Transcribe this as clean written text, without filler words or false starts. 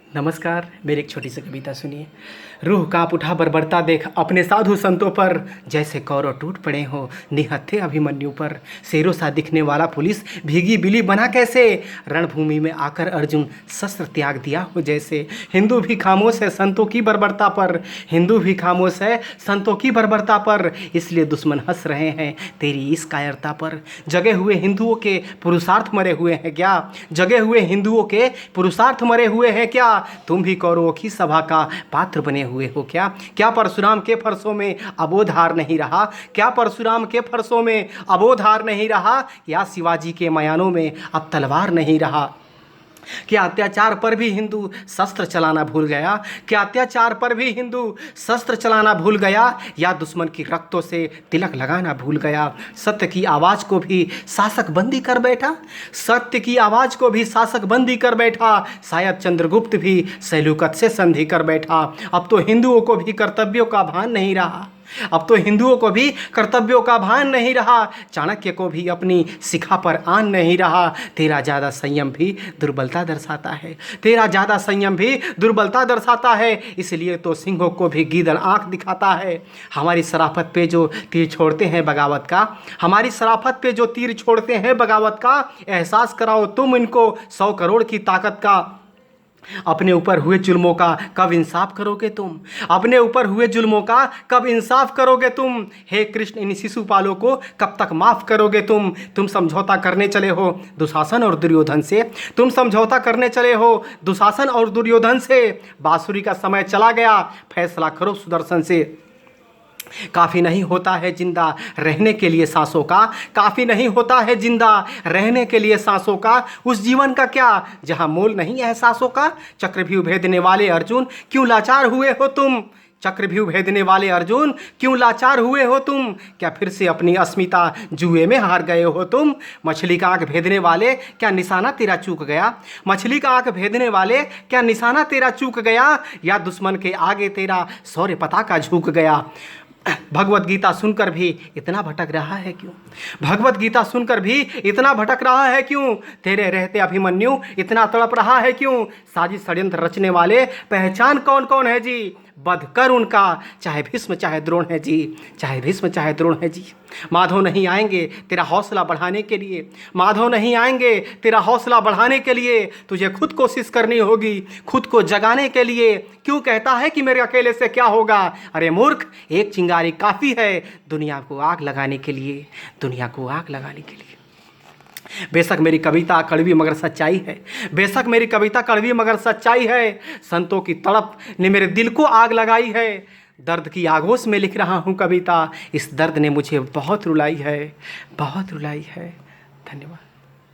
नमस्कार। मेरी एक छोटी सी कविता सुनिए। रूह काँप उठा बर्बरता देख अपने साधु संतों पर, जैसे कौरव टूट पड़े हो निहत्थे अभिमन्यु पर। शेरों सा दिखने वाला पुलिस भीगी बिली बना कैसे, रणभूमि में आकर अर्जुन शस्त्र त्याग दिया हो जैसे। हिंदू भी खामोश है संतों की बर्बरता पर, हिंदू भी खामोश है संतों की बर्बरता पर, इसलिए दुश्मन हंस रहे हैं तेरी इस कायरता पर। जगे हुए हिंदुओं के पुरुषार्थ मरे हुए हैं क्या, जगे हुए हिंदुओं के पुरुषार्थ मरे हुए हैं क्या, तुम भी कौरवों की सभा का पात्र बने हुए हो क्या। क्या परशुराम के फरसों में अबोधार नहीं रहा, क्या परशुराम के फरसों में अबोधार नहीं रहा, या शिवाजी के मयानों में अब तलवार नहीं रहा। क्या अत्याचार पर भी हिंदू शस्त्र चलाना भूल गया, क्या अत्याचार पर भी हिंदू शस्त्र चलाना भूल गया, या दुश्मन की रक्तों से तिलक लगाना भूल गया। सत्य की आवाज़ को भी शासक बंदी कर बैठा, सत्य की आवाज़ को भी शासक बंदी कर बैठा, शायद चंद्रगुप्त भी सैलूकत से संधि कर बैठा। अब तो हिंदुओं को भी कर्तव्यों का भान नहीं रहा, अब तो हिंदुओं को भी कर्तव्यों का भान नहीं रहा, चाणक्य को भी अपनी शिखा पर आन नहीं रहा। तेरा ज़्यादा संयम भी दुर्बलता दर्शाता है, तेरा ज़्यादा संयम भी दुर्बलता दर्शाता है, इसलिए तो सिंहों को भी गीदड़ आंख दिखाता है। हमारी शराफत पे जो तीर छोड़ते हैं बगावत का, हमारी शराफत पे जो तीर छोड़ते हैं बगावत का, एहसास कराओ तुम इनको 100 करोड़ की ताकत का। अपने ऊपर हुए जुल्मों का कब इंसाफ करोगे तुम, अपने ऊपर हुए जुल्मों का कब इंसाफ करोगे तुम। हे कृष्ण, इन शिशुपालों को कब तक माफ़ करोगे तुम समझौता करने चले हो दुशासन और दुर्योधन से, तुम समझौता करने चले हो दुशासन और दुर्योधन से। बांसुरी का समय चला गया, फैसला करो सुदर्शन से। काफ़ी नहीं होता है जिंदा रहने के लिए सांसों का, काफ़ी नहीं होता है जिंदा रहने के लिए सांसों का, उस जीवन का क्या जहां मोल नहीं एहसासों का। चक्रव्यूह भेदने वाले अर्जुन क्यों लाचार हुए हो तुम, चक्रव्यूह भेदने वाले अर्जुन क्यों लाचार हुए हो तुम। क्या फिर से अपनी अस्मिता जुए में हार गए हो तुम। मछली का आँख भेदने वाले क्या निशाना तेरा चूक गया, मछली का आँख भेदने वाले क्या निशाना तेरा चूक गया, या दुश्मन के आगे तेरा शौर्य पताका झुक गया। भगवत गीता सुनकर भी इतना भटक रहा है क्यों, भगवत गीता सुनकर भी इतना भटक रहा है क्यों। तेरे रहते अभिमन्यु इतना तड़प रहा है क्यों। साजिश षड्यंत्र रचने वाले पहचान कौन कौन है जी, वध कर उनका चाहे भीष्म चाहे द्रोण है जी, चाहे भीष्म चाहे द्रोण है जी। माधव नहीं आएंगे तेरा हौसला बढ़ाने के लिए, माधव नहीं आएंगे तेरा हौसला बढ़ाने के लिए, तुझे खुद कोशिश करनी होगी खुद को जगाने के लिए। क्यों कहता है कि मेरे अकेले से क्या होगा, अरे मूर्ख एक चिंगारी काफ़ी है दुनिया को आग लगाने के लिए, दुनिया को आग लगाने के लिए। बेशक मेरी कविता कड़वी मगर सच्चाई है, बेशक मेरी कविता कड़वी मगर सच्चाई है। संतों की तड़प ने मेरे दिल को आग लगाई है, दर्द की आगोश में लिख रहा हूँ कविता, इस दर्द ने मुझे बहुत रुलाई है, बहुत रुलाई है। धन्यवाद।